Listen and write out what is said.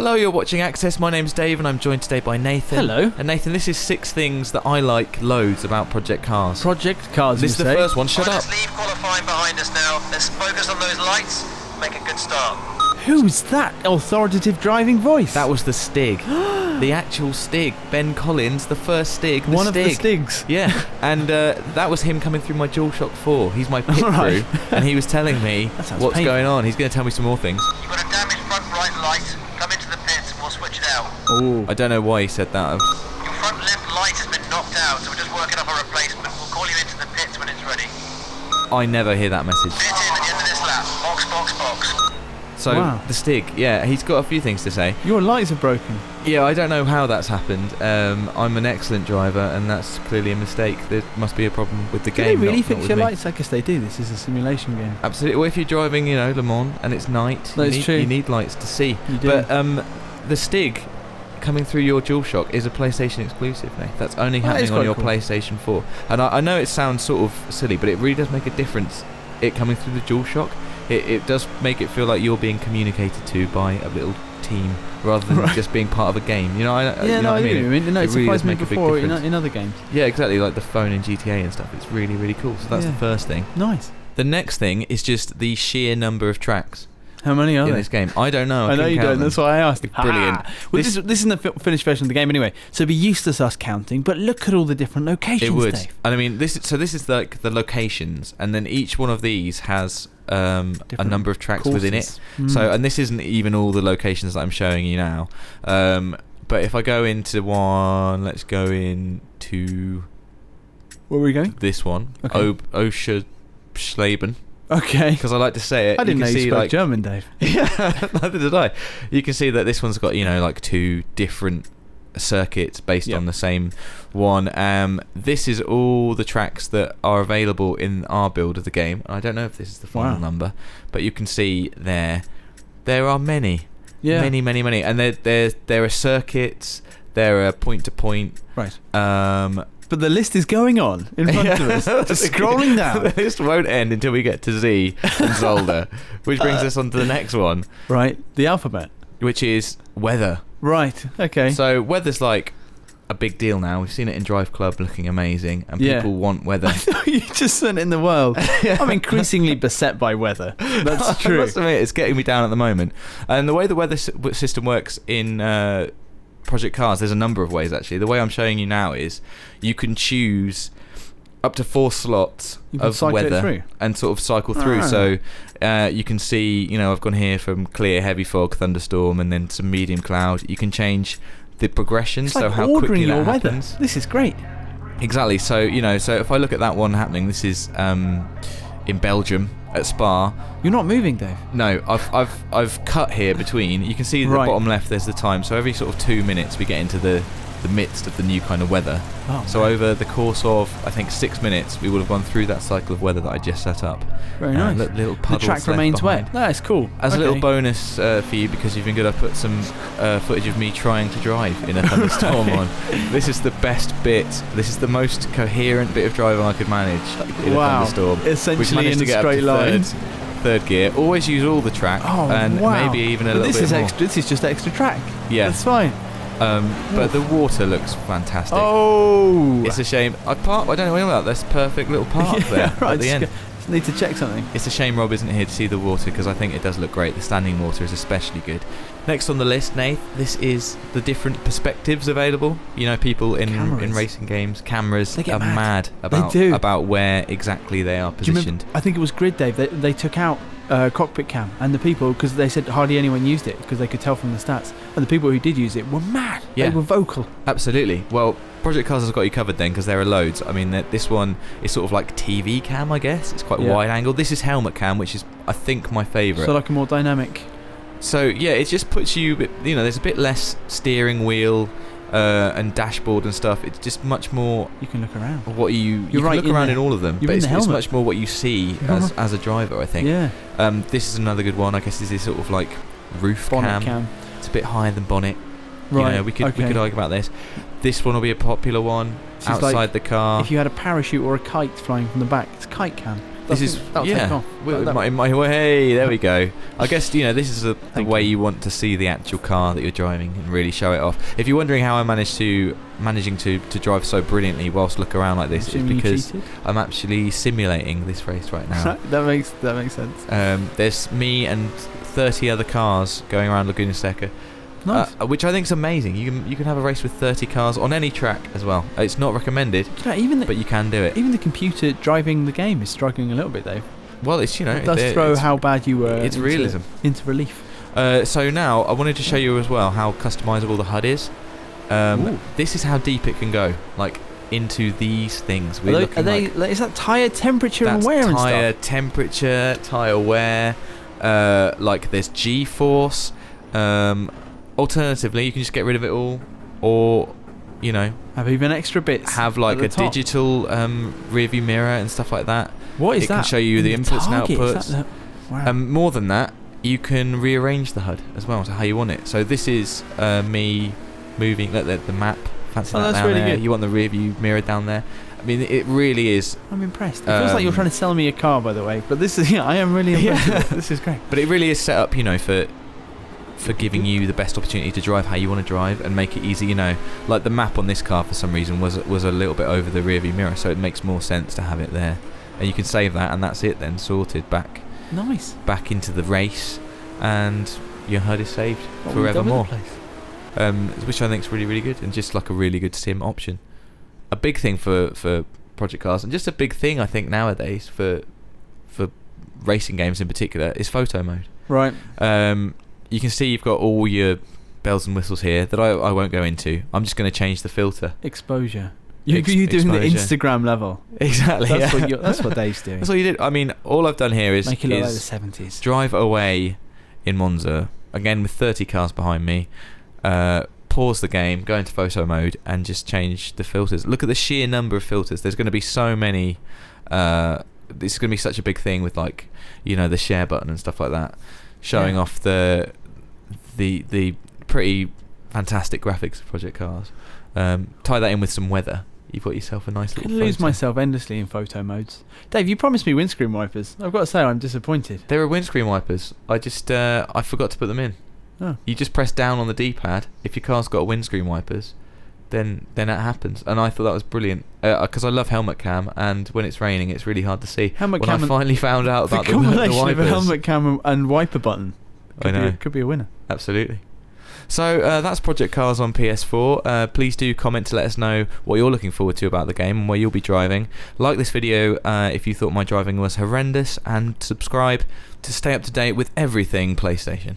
Hello, you're watching Access. My name's Dave and I'm joined today by Nathan. Hello. And Nathan, this is 6 things that I like loads about Project Cars. Project Cars, This is the first one. Shut up. Let's leave qualifying behind us now. Let's focus on those lights. Make a good start. Who's that authoritative driving voice? That was the Stig. The actual Stig. Ben Collins, the first Stig. One of the Stigs. Yeah. And that was him coming through my DualShock 4. He's my pit Right. crew. And he was telling me what's painful. going on. He's going to tell me some more things. You've got a damaged front right light. Come into the pits and we'll switch it out. Oh. I don't know why he said that. Your front left light has been knocked out, so we're just working off a replacement. We'll call you into the pits when it's ready. I never hear that message. Pit in at the end of this lap. Box, box, box. So, Wow. the Stig, yeah, he's got a few things to say. Your lights are broken. Yeah, I don't know how that's happened. I'm an excellent driver, and that's clearly a mistake. There must be a problem with the Do game. they really not fix with your me. lights? I guess they do. This is a simulation game. Absolutely. Well, if you're driving, Le Mans, and it's night, That's true. you need lights to see. You do. But the Stig coming through your DualShock is a PlayStation exclusive, mate. That's only That is happening on quite your cool. PlayStation 4. And I know it sounds sort of silly, but it really does make a difference. It coming through the DualShock, it does make it feel like you're being communicated to by a little team rather than just being part of a game. You know, I what I mean? No, it really does surprised me make a big before difference. in other games. Yeah, exactly, like the phone in GTA and stuff. It's really, really cool. So that's Yeah. the first thing. Nice. The next thing is just the sheer number of tracks How many are in there? this game. I don't know. I know couldn't you count don't. them. That's why I asked. Brilliant. Well, this isn't the finished version of the game anyway, so it'd be useless us counting. But look at all the different locations. It would. Dave. And I mean, this is like the locations, and then each one of these has a Different number of tracks within it. courses. Mm. So, and this isn't even all the locations that I'm showing you now. But if I go into one, let's go into Where are we going? this one, Okay. Oberschleben, Okay. because I like to say it. I didn't know can you see, spoke like, German, Dave. Yeah, neither did I. You can see that this one's got, like 2 different circuits based Yep. on the same one. This is all the tracks that are available in our build of the game. I don't know if this is the final Wow. number, but you can see there are many. Yeah. Many. And there are circuits, there are point to point. Right. But the list is going on in front of us. Just scrolling down. The list won't end until we get to Z and Zolder, which brings us on to the next one, Right. The alphabet. which is weather. Right. Okay. So weather's like a big deal now. We've seen it in Drive Club looking amazing, and Yeah. people want weather. You just sent in the world. I'm increasingly beset by weather. That's I true. must admit, it's getting me down at the moment. And the way the weather system works in Project Cars, there's a number of ways actually. The way I'm showing you now is you can choose up to 4 slots You can of cycle it weather through. and sort of cycle through. Ah. So you can see, I've gone here from clear, heavy fog, thunderstorm, and then some medium cloud. You can change the progression, It's so like how ordering quickly your that weather. happens. This is great. Exactly. So so if I look at that one happening, this is in Belgium at Spa. You're not moving, Dave. No, I've cut here between. You can see the Right. bottom left. There's the time. So every sort of 2 minutes, we get into the midst of the new kind of weather. Oh, So man. over the course of I think 6 minutes, we would have gone through that cycle of weather that I just set up. Very nice. Little The puddles track left remains behind. wet. That's cool. As a little Okay. bonus for you, because you've been good, I put some footage of me trying to drive in a thunderstorm on. This is the best bit. This is the most coherent bit of driving I could manage in a Wow. thunderstorm. Essentially We've managed in to a get up to straight line. Third gear. Always use all the track, Oh, and wow. maybe even a But little this bit is more. extra. This is just extra track. Yeah. That's fine. But the water looks fantastic. Oh. It's a shame. I don't know anything about this perfect little park there right. at the end. Just need to check something. It's a shame Rob isn't here to see the water, because I think it does look great. The standing water is especially good. Next on the list, Nath, this is the different perspectives available. People in Cameras. racing games, cameras They get are mad. about They do. about where exactly they are Do you positioned. remember, I think it was Grid, Dave. They took out cockpit cam, and the people, because they said hardly anyone used it because they could tell from the stats, and the people who did use it were mad. Yeah. They were vocal. Absolutely. Well, Project Cars has got you covered then, because there are loads. I mean, this one is sort of like TV cam, I guess. It's quite Yeah. wide angle. This is helmet cam, which is, I think, my favourite. So like a more dynamic. So yeah, it just puts you, there's a bit less steering wheel and dashboard and stuff. It's just much more You can look around. what you You're can right, look in around the- in all of them, you're but in it's, the it's helmet. much more what you see as a driver, I think. Yeah. This is another good one. I guess this is sort of like roof Bonnet cam. It's a bit higher than bonnet. Right. We could okay. argue about this. This one will be a popular one So it's outside like the car. If you had a parachute or a kite flying from the back, it's Kite Cam. That'll take off. Hey, there we go. I guess this is the way you want to see the actual car that you're driving and really show it off. If you're wondering how I managing to drive so brilliantly whilst look around like this, it's because I'm actually simulating this race right now. that makes sense. There's me and 30 other cars going around Laguna Seca. Nice. Which I think is amazing. You can have a race with 30 cars on any track as well. It's not recommended, but you can do it. Even the computer driving the game is struggling a little bit, Dave. Well, it's it does throw how bad you were. It's realism into relief. So now I wanted to show you as well how customizable the HUD is. This is how deep it can go, like into these things. Is that tyre temperature and wear and stuff? Tyre temperature, tyre wear. Like there's G-force. Alternatively, you can just get rid of it all, or have even extra bits. Have like a digital rear view mirror and stuff like that. What is that? It can show you the inputs and outputs. Wow. More than that, you can rearrange the HUD as well to how you want it. So this is me moving the map. Fancy that down really there. good. You want the rear view mirror down there. I mean, it really is. I'm impressed. It feels like you're trying to sell me a car, by the way. But this is, I am really impressed. This is great. But it really is set up, for giving you the best opportunity to drive how you want to drive and make it easy. Like the map on this car for some reason was a little bit over the rear view mirror, so it makes more sense to have it there. And you can save that, and that's it then, sorted back. Nice. Back into the race, and your HUD is saved forevermore. Which I think is really, really good, and just like a really good sim option. A big thing for project cars, and just a big thing I think nowadays for racing games in particular, is photo mode. Right. You can see you've got all your bells and whistles here that I won't go into. I'm just going to change the filter. Exposure. You're doing the Instagram level. Exactly. That's what Dave's doing. That's what you did. I mean, all I've done here is make it look like the 70s. Drive away in Monza again with 30 cars behind me. Pause the game, go into photo mode, and just change the filters. Look at the sheer number of filters. There's going to be so many. This is going to be such a big thing with the share button and stuff like that, showing off the pretty fantastic graphics of project cars. Tie that in with some weather. You've got yourself a nice little photo. I lose myself endlessly in photo modes. Dave, you promised me windscreen wipers. I've got to say, I'm disappointed. There are windscreen wipers. I forgot to put them in. Oh. You just press down on the D-pad. If your car's got windscreen wipers, then that happens. And I thought that was brilliant because I love helmet cam, and when it's raining, it's really hard to see. I finally found out about the combination wipers. of a helmet cam and wiper button. Could be a winner. Absolutely. So that's Project Cars on PS4. Please do comment to let us know what you're looking forward to about the game and where you'll be driving. Like this video if you thought my driving was horrendous, and subscribe to stay up to date with everything PlayStation.